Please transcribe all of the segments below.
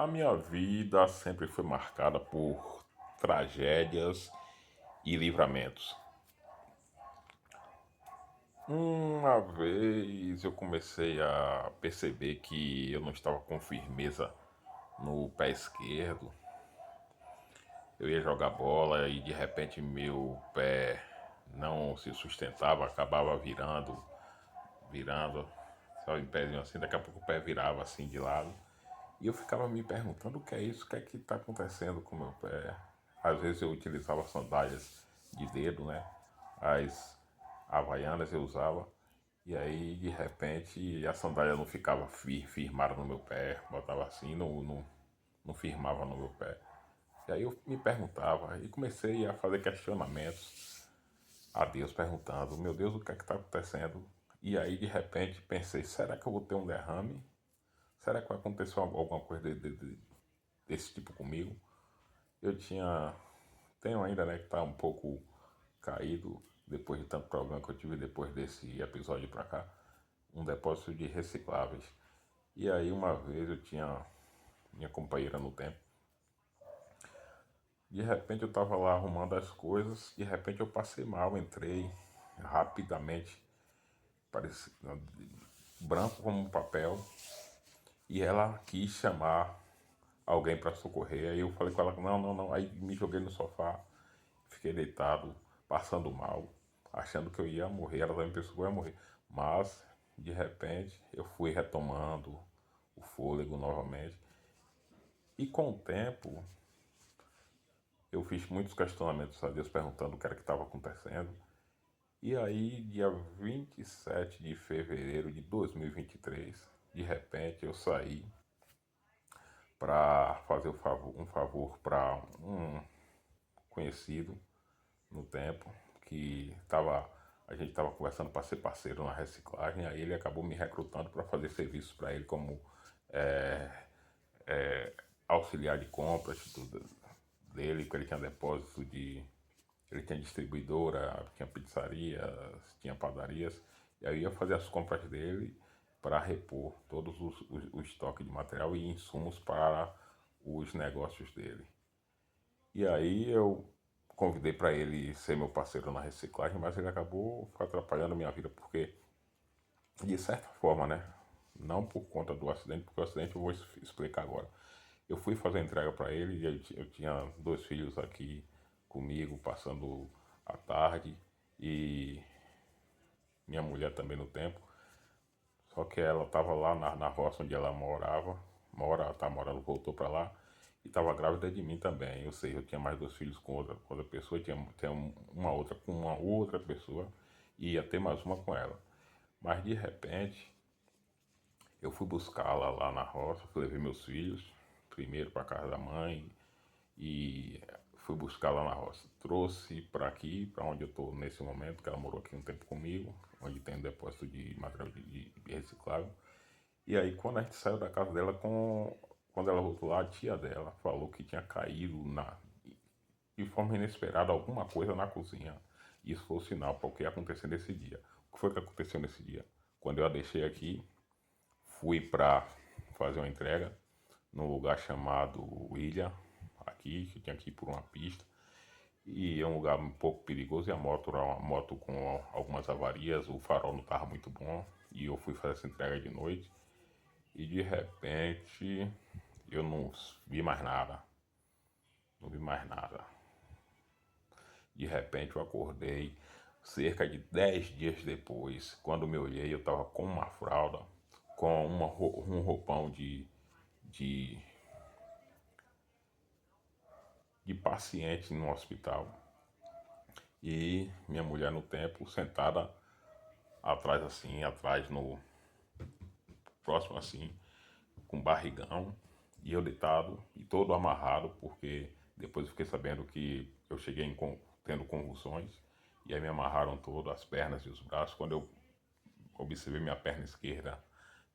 A minha vida sempre foi marcada por tragédias e livramentos. Uma vez eu comecei a perceber que eu não estava com firmeza no pé esquerdo. Eu ia jogar bola e de repente meu pé não se sustentava, acabava virando, só em pezinho assim, daqui a pouco o pé virava assim de lado. E eu ficava me perguntando o que é isso, o que é que está acontecendo com o meu pé. Às vezes eu utilizava sandálias de dedo, né? As havaianas eu usava. E aí de repente a sandália não ficava firmada no meu pé, botava assim, não firmava no meu pé. E aí eu me perguntava e comecei a fazer questionamentos a Deus, perguntando, meu Deus, o que é que está acontecendo? E aí de repente pensei, será que eu vou ter um derrame? Será que vai acontecer alguma coisa desse tipo comigo? Eu tenho ainda, né, que tá um pouco caído depois de tanto problema que eu tive depois desse episódio pra cá, um depósito de recicláveis. E aí uma vez eu tinha minha companheira no tempo, de repente eu tava lá arrumando as coisas, de repente eu passei mal, entrei rapidamente, parecia branco como um papel, e ela quis chamar alguém para socorrer. Aí eu falei com ela, não, não, não. Aí me joguei no sofá, fiquei deitado, passando mal, achando que eu ia morrer. Ela também pensou que eu ia morrer. Mas, de repente, eu fui retomando o fôlego novamente. E com o tempo, eu fiz muitos questionamentos a Deus perguntando o que era que estava acontecendo. E aí, dia 27 de fevereiro de 2023, de repente eu saí para fazer um favor para um conhecido no tempo, que a gente estava conversando para ser parceiro na reciclagem, aí ele acabou me recrutando para fazer serviços para ele como é, auxiliar de compras dele, porque ele tinha depósito de. Ele tinha distribuidora, tinha pizzarias, tinha padarias, e aí eu ia fazer as compras dele para repor todos o estoque de material e insumos para os negócios dele. E aí eu convidei para ele ser meu parceiro na reciclagem, mas ele acabou atrapalhando a minha vida, porque, de certa forma, né? Não por conta do acidente, porque o acidente eu vou explicar agora. Eu fui fazer a entrega para ele e eu tinha dois filhos aqui comigo, passando a tarde, e minha mulher também no tempo. Só que ela estava lá na roça onde ela tá morando, voltou para lá e estava grávida de mim também. Ou seja, eu tinha mais dois filhos com outra pessoa, tinha uma outra com uma outra pessoa e ia ter mais uma com ela. Mas de repente, eu fui buscá-la lá na roça, fui levar meus filhos primeiro para casa da mãe e fui buscá-la na roça. Trouxe para aqui, para onde eu estou nesse momento, que ela morou aqui um tempo comigo, onde tem um depósito de material de reciclável. E aí quando a gente saiu da casa dela, quando ela voltou lá, a tia dela falou que tinha caído de forma inesperada alguma coisa na cozinha. Isso foi o sinal para o que ia acontecer nesse dia. O que foi que aconteceu nesse dia? Quando eu a deixei aqui, fui para fazer uma entrega num lugar chamado Ilha, aqui, que tinha que ir por uma pista. E é um lugar um pouco perigoso e a moto era uma moto com algumas avarias, o farol não estava muito bom. E eu fui fazer essa entrega de noite. E de repente eu não vi mais nada. Não vi mais nada. De repente eu acordei cerca de 10 dias depois. Quando me olhei, eu estava com uma fralda, com um roupão de, de paciente no hospital. E minha mulher no tempo sentada atrás assim, atrás no próximo assim, com barrigão, e eu deitado e todo amarrado, porque depois eu fiquei sabendo que eu cheguei tendo convulsões, e aí me amarraram todo, as pernas e os braços. Quando eu observei minha perna esquerda,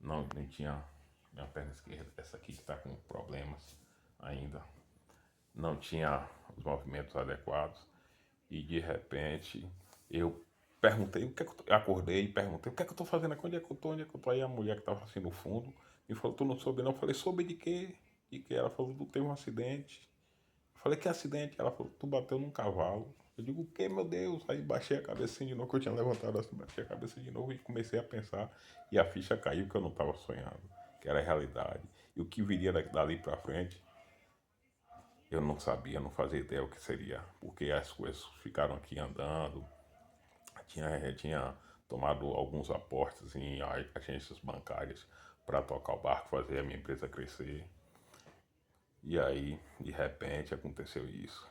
não tinha minha perna esquerda, essa aqui que está com problemas ainda, não tinha os movimentos adequados, e de repente eu perguntei o que é que eu acordei e perguntei o que é que eu estou fazendo aqui, onde é que eu estou, onde é que eu estou. Aí a mulher que estava assim no fundo me falou, tu não soube não? Eu falei, soube de quê? E que ela falou, tu teve um acidente. Eu falei, que acidente? Ela falou, tu bateu num cavalo. Eu digo, o que, meu Deus? Aí baixei a cabeça de novo, que eu tinha levantado assim, baixei a cabeça de novo e comecei a pensar. E a ficha caiu que eu não estava sonhando, que era a realidade. E o que viria dali pra frente, eu não sabia, não fazia ideia o que seria. Porque as coisas ficaram aqui andando, tinha tomado alguns aportes em agências bancárias para tocar o barco, fazer a minha empresa crescer. E aí, de repente, aconteceu isso.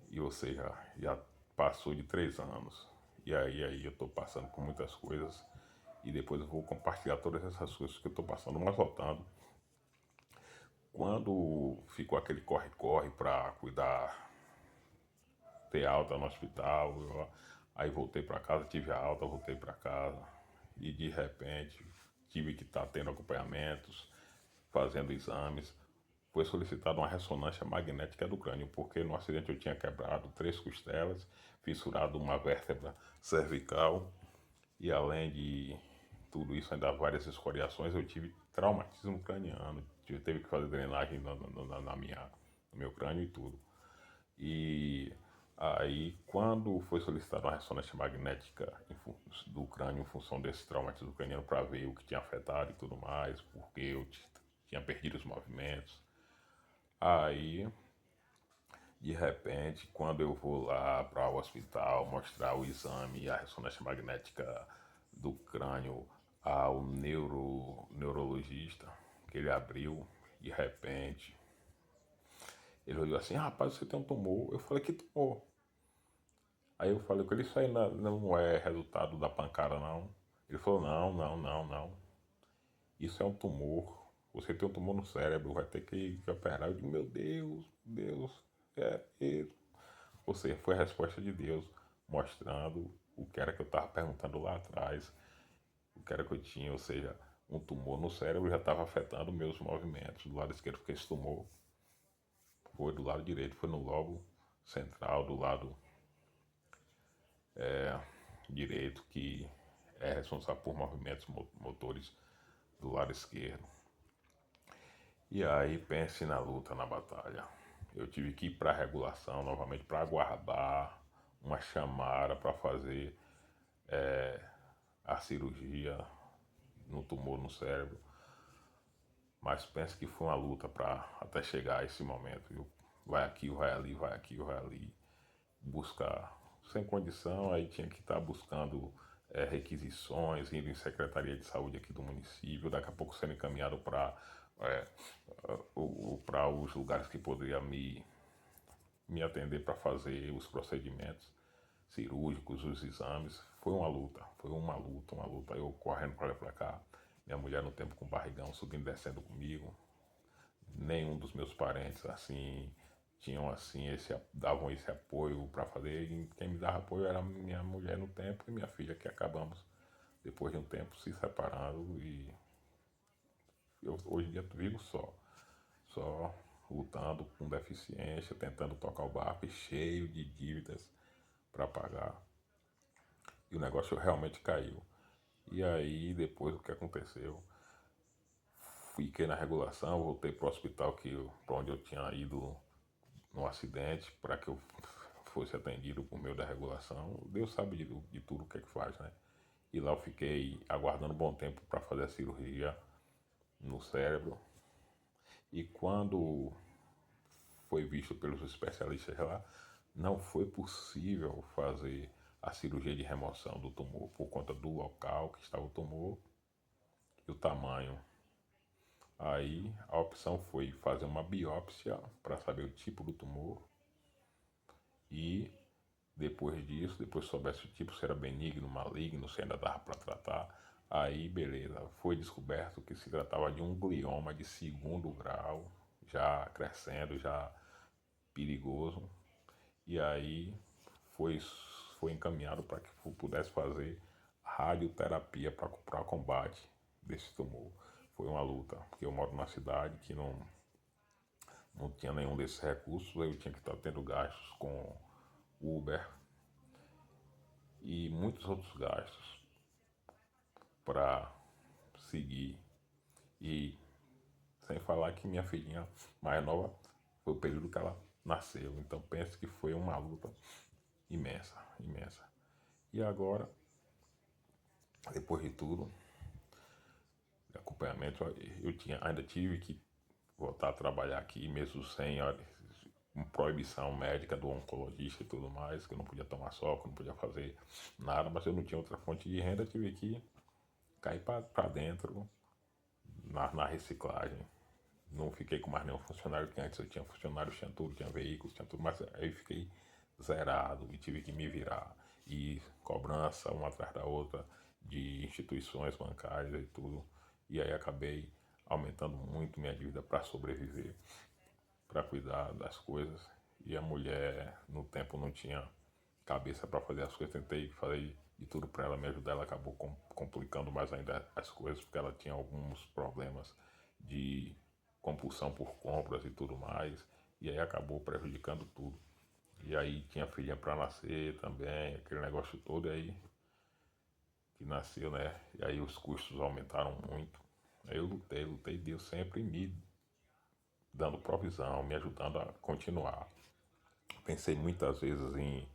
E ou seja, já passou de 3 anos. E aí eu tô passando por muitas coisas. E depois eu vou compartilhar todas essas coisas que eu tô passando, mas voltando. Quando ficou aquele corre-corre para cuidar, ter alta no hospital, aí voltei para casa, tive a alta, voltei para casa. E de repente tive que estar tendo acompanhamentos, fazendo exames. Foi solicitada uma ressonância magnética do crânio, porque no acidente eu tinha quebrado 3 costelas, fissurado uma vértebra cervical e além de tudo isso, ainda várias escoriações, eu tive traumatismo craniano, teve que fazer drenagem no meu crânio e tudo. E aí, quando foi solicitada uma ressonância magnética do crânio em função desse traumatismo craniano para ver o que tinha afetado e tudo mais, porque eu tinha perdido os movimentos, aí de repente, quando eu vou lá para o hospital mostrar o exame e a ressonância magnética do crânio ao neurologista, que ele abriu, de repente, ele olhou assim, rapaz, você tem um tumor. Eu falei, que tumor? Aí eu falei com ele, isso aí não é resultado da pancada, não. Ele falou, não, não, não, não. Isso é um tumor. Você tem um tumor no cérebro, vai ter que operar. Eu digo, meu Deus, Deus, é mesmo. Ou seja, foi a resposta de Deus mostrando o que era que eu estava perguntando lá atrás, o que era que eu tinha, ou seja, um tumor no cérebro já estava afetando meus movimentos. Do lado esquerdo, porque esse tumor foi do lado direito, foi no lobo central, do lado direito, que é responsável por movimentos motores do lado esquerdo. E aí pense na luta, na batalha. Eu tive que ir para a regulação novamente para aguardar uma chamada para fazer a cirurgia no tumor no cérebro. Mas pense que foi uma luta para até chegar a esse momento. Viu? Vai aqui, vai ali, vai aqui, vai ali. Buscar sem condição, aí tinha que estar buscando requisições, indo em secretaria de saúde aqui do município, daqui a pouco sendo encaminhado é, para os lugares que poderia me atender para fazer os procedimentos cirúrgicos, os exames. Foi uma luta, foi uma luta, uma luta. Eu correndo para lá e para cá, minha mulher no tempo com barrigão, subindo e descendo comigo. Nenhum dos meus parentes assim tinham assim davam esse apoio para fazer. E quem me dava apoio era minha mulher no tempo e minha filha, que acabamos depois de um tempo se separando e eu hoje em dia vivo só lutando com deficiência, tentando tocar o barco e cheio de dívidas para pagar. E o negócio realmente caiu. E aí depois o que aconteceu? Fiquei na regulação, voltei para o hospital para onde eu tinha ido no acidente para que eu fosse atendido por meio da regulação. Deus sabe de tudo o que é que faz, né? E lá eu fiquei aguardando um bom tempo para fazer a cirurgia no cérebro. E quando foi visto pelos especialistas lá, não foi possível fazer a cirurgia de remoção do tumor por conta do local que estava o tumor e o tamanho. Aí a opção foi fazer uma biópsia para saber o tipo do tumor e depois disso, depois soubesse o tipo, se era benigno, maligno, se ainda dava para tratar, aí beleza, foi descoberto que se tratava de um glioma de 2º grau, já crescendo, já perigoso, e aí foi, foi encaminhado para que pudesse fazer radioterapia para combate desse tumor. Foi uma luta, porque eu moro numa cidade que não tinha nenhum desses recursos, eu tinha que estar tendo gastos com Uber e muitos outros gastos para seguir. E Sem falar que minha filhinha mais nova foi o período que ela nasceu. Então penso que foi uma luta imensa, imensa. E agora, depois de tudo, de acompanhamento, ainda tive que voltar a trabalhar aqui, mesmo sem proibição médica do oncologista e tudo mais, que eu não podia tomar sol, que eu não podia fazer nada, mas eu não tinha outra fonte de renda, tive que cair para dentro na reciclagem. Não fiquei com mais nenhum funcionário, que antes eu tinha funcionários, tinha tudo, tinha veículos, tinha tudo, mas aí fiquei zerado e tive que me virar. E cobrança uma atrás da outra de instituições bancárias e tudo. E aí acabei aumentando muito minha dívida para sobreviver, para cuidar das coisas. E a mulher, no tempo, não tinha cabeça para fazer as coisas. Tentei fazer de tudo para ela me ajudar. Ela acabou complicando mais ainda as coisas, porque ela tinha alguns problemas de compulsão por compras e tudo mais. E aí acabou prejudicando tudo. E aí tinha filhinha para nascer também, aquele negócio todo. E aí que nasceu, né? E aí os custos aumentaram muito. Aí eu lutei, Deus sempre me dando provisão, me ajudando a continuar. Pensei muitas vezes em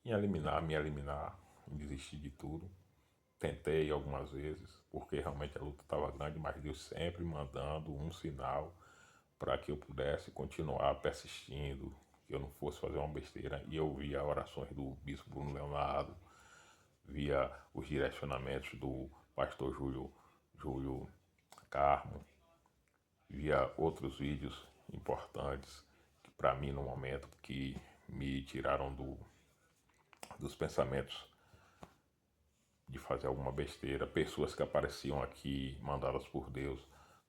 me eliminar, em desistir de tudo. Tentei algumas vezes, porque realmente a luta estava grande, mas Deus sempre mandando um sinal para que eu pudesse continuar persistindo, que eu não fosse fazer uma besteira. E eu via orações do bispo Bruno Leonardo, via os direcionamentos do pastor Júlio Carmo, via outros vídeos importantes que para mim no momento que me tiraram dos pensamentos de fazer alguma besteira, pessoas que apareciam aqui mandadas por Deus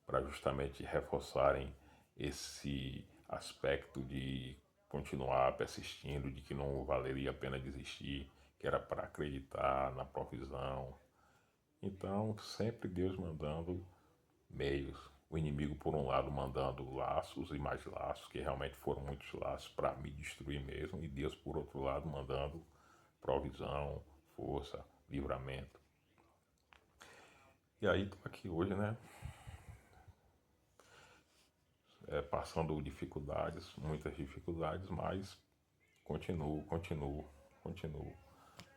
para justamente reforçarem esse aspecto de continuar persistindo, de que não valeria a pena desistir, que era para acreditar na provisão. Então, sempre Deus mandando meios. O inimigo, por um lado, mandando laços e mais laços, que realmente foram muitos laços para me destruir mesmo, e Deus, por outro lado, mandando provisão, força, livramento. E aí estou aqui hoje, né? Passando dificuldades, muitas dificuldades, mas continuo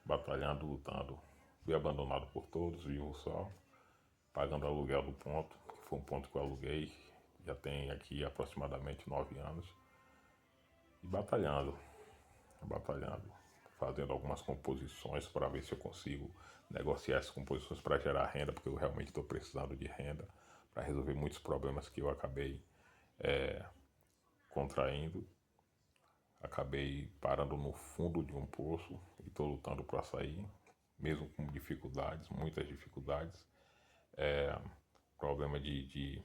batalhando, lutando. Fui abandonado por todos, vivo só, pagando aluguel do ponto, que foi um ponto que eu aluguei, já tem aqui aproximadamente 9 anos, e batalhando, fazendo algumas composições para ver se eu consigo negociar essas composições para gerar renda, porque eu realmente estou precisando de renda para resolver muitos problemas que eu acabei contraindo. Acabei parando no fundo de um poço e estou lutando para sair, mesmo com dificuldades, muitas dificuldades. Problema de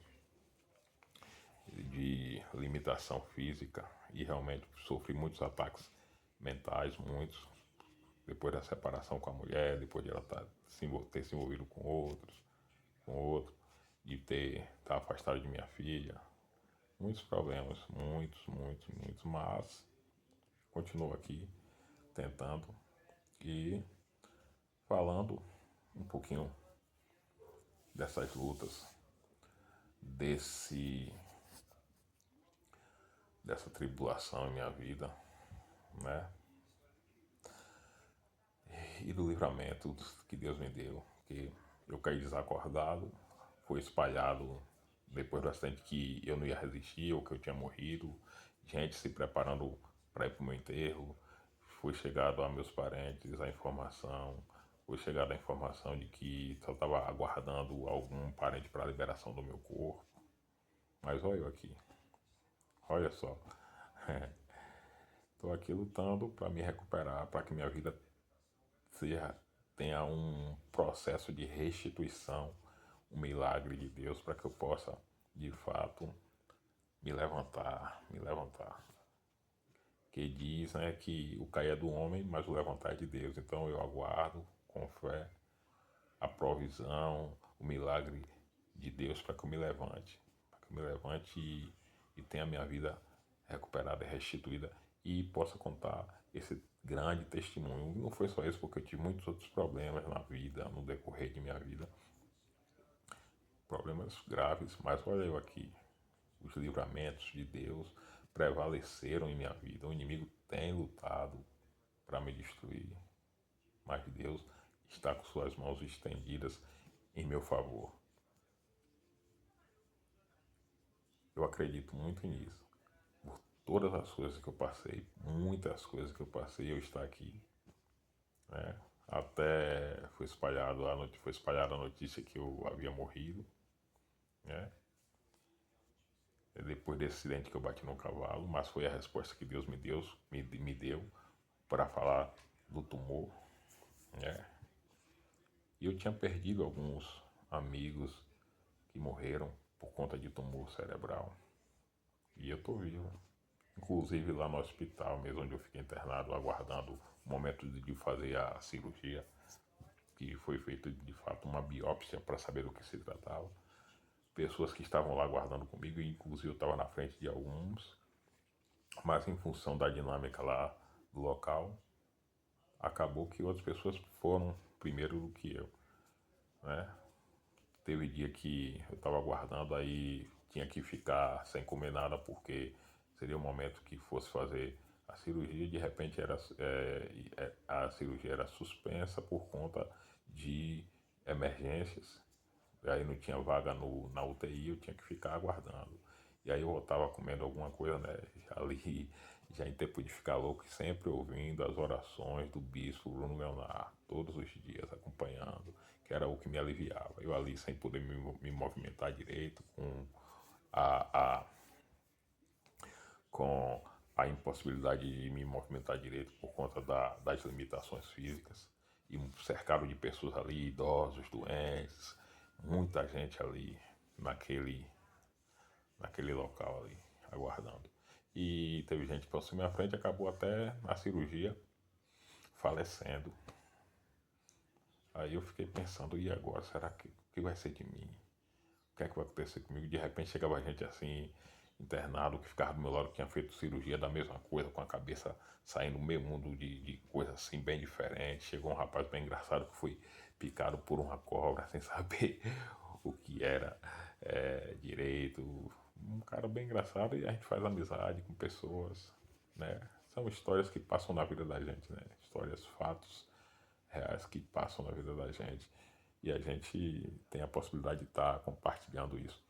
limitação física e realmente sofri muitos ataques mentais, muitos, depois da separação com a mulher, depois de ela ter se envolvido com outro, de ter estar afastado de minha filha. Muitos problemas, muitos, mas continuo aqui tentando e falando um pouquinho dessas lutas, dessa tribulação em minha vida, né? E do livramento que Deus me deu, que eu caí desacordado, foi espalhado depois do acidente que eu não ia resistir ou que eu tinha morrido, gente se preparando para ir para o meu enterro, foi chegado a meus parentes a informação, foi chegada a informação de que só estava aguardando algum parente para a liberação do meu corpo, mas olha eu aqui, olha só, estou aqui lutando para me recuperar, para que minha vida seja, tenha um processo de restituição, um milagre de Deus para que eu possa, de fato, me levantar. Que diz, né, que o cair é do homem, mas o levantar é de Deus. Então eu aguardo com fé a provisão, o milagre de Deus para que eu me levante. Para que eu me levante e tenha a minha vida recuperada e restituída e possa contar esse grande testemunho. Não foi só isso, porque eu tive muitos outros problemas na vida, no decorrer de minha vida. problemas graves, mas olha eu aqui. Os livramentos de Deus prevaleceram em minha vida. O inimigo tem lutado para me destruir, mas Deus está com suas mãos estendidas em meu favor. Eu acredito muito nisso. Por todas as coisas que eu passei, muitas coisas que eu passei, eu estou aqui. Né? Até foi espalhada a notícia que eu havia morrido. Né? Depois desse acidente que eu bati no cavalo, mas foi a resposta que Deus me deu para falar do tumor. Né? E eu tinha perdido alguns amigos que morreram por conta de tumor cerebral. E eu estou vivo. Inclusive lá no hospital mesmo, onde eu fiquei internado, aguardando o momento de fazer a cirurgia, que foi feita de fato uma biópsia para saber do que se tratava. Pessoas que estavam lá aguardando comigo, e inclusive eu estava na frente de alguns, mas em função da dinâmica lá do local, acabou que outras pessoas foram primeiro do que eu. Né? Teve dia que eu estava aguardando, aí tinha que ficar sem comer nada porque seria o momento que fosse fazer a cirurgia. De repente a cirurgia era suspensa por conta de emergências. E aí não tinha vaga na UTI, eu tinha que ficar aguardando. E aí eu estava comendo alguma coisa, né? Ali já em tempo de ficar louco, sempre ouvindo as orações do bispo Bruno Leonardo, todos os dias acompanhando, que era o que me aliviava. Eu ali sem poder me movimentar direito, a, com a impossibilidade de me movimentar direito por conta das limitações físicas, e cercado de pessoas ali, idosos, doentes, muita gente ali naquele local ali, aguardando. E teve gente que passou à minha frente e acabou até na cirurgia falecendo. Aí eu fiquei pensando, e agora? Será que vai ser de mim? O que é que vai acontecer comigo? De repente chegava gente assim, internado, que ficava do meu lado, que tinha feito cirurgia da mesma coisa, com a cabeça saindo meio mundo de coisa assim, bem diferente. Chegou um rapaz bem engraçado que foi picado por uma cobra, sem saber o que era direito. Um cara bem engraçado, e a gente faz amizade com pessoas, né? São histórias que passam na vida da gente, né? Histórias, fatos reais que passam na vida da gente. E a gente tem a possibilidade de estar compartilhando isso.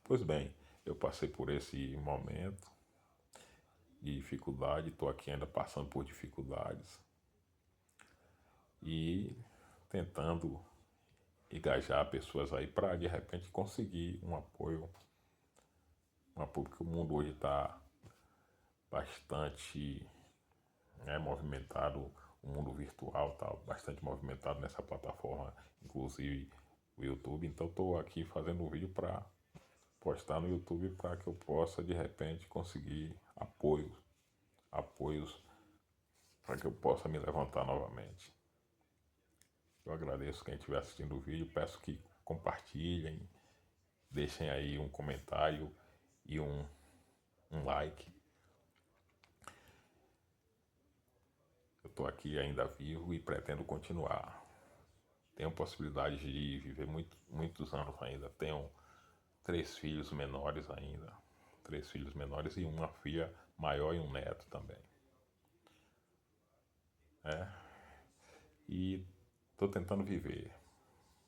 Pois bem, eu passei por esse momento de dificuldade, estou aqui ainda passando por dificuldades e tentando engajar pessoas aí para de repente conseguir um apoio que o mundo hoje está bastante movimentado, o mundo virtual está bastante movimentado nessa plataforma, inclusive o YouTube. Então estou aqui fazendo um vídeo para postar no YouTube para que eu possa de repente conseguir apoios para que eu possa me levantar novamente. Eu agradeço quem estiver assistindo o vídeo, peço que compartilhem, deixem aí um comentário e um like. Eu estou aqui ainda vivo e pretendo continuar. Tenho possibilidade de viver muitos anos ainda. Tenho 3 filhos menores ainda. 3 filhos menores e uma filha maior e um neto também. E estou tentando viver.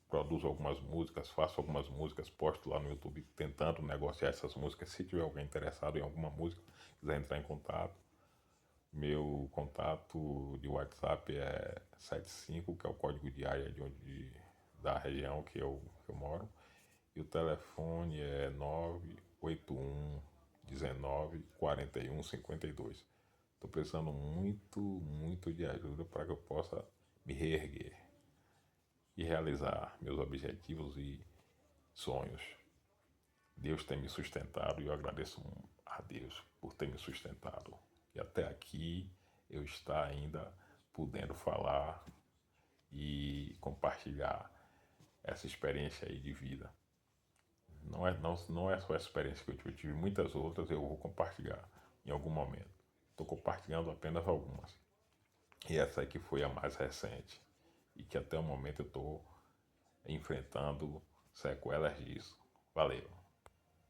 Produzo algumas músicas, faço algumas músicas, posto lá no YouTube tentando negociar essas músicas. Se tiver alguém interessado em alguma música, quiser entrar em contato, meu contato de WhatsApp é 75, que é o código de área da região que eu moro. E o telefone é 981 19 41 52. Estou precisando muito de ajuda para que eu possa me reerguer e realizar meus objetivos e sonhos. Deus tem me sustentado e eu agradeço a Deus por ter me sustentado. E até aqui eu estou ainda podendo falar e compartilhar essa experiência aí de vida. Não é só a experiência que eu tive muitas outras, eu vou compartilhar em algum momento. Estou compartilhando apenas algumas. E essa aqui foi a mais recente. E que até o momento eu estou enfrentando sequelas disso. Valeu.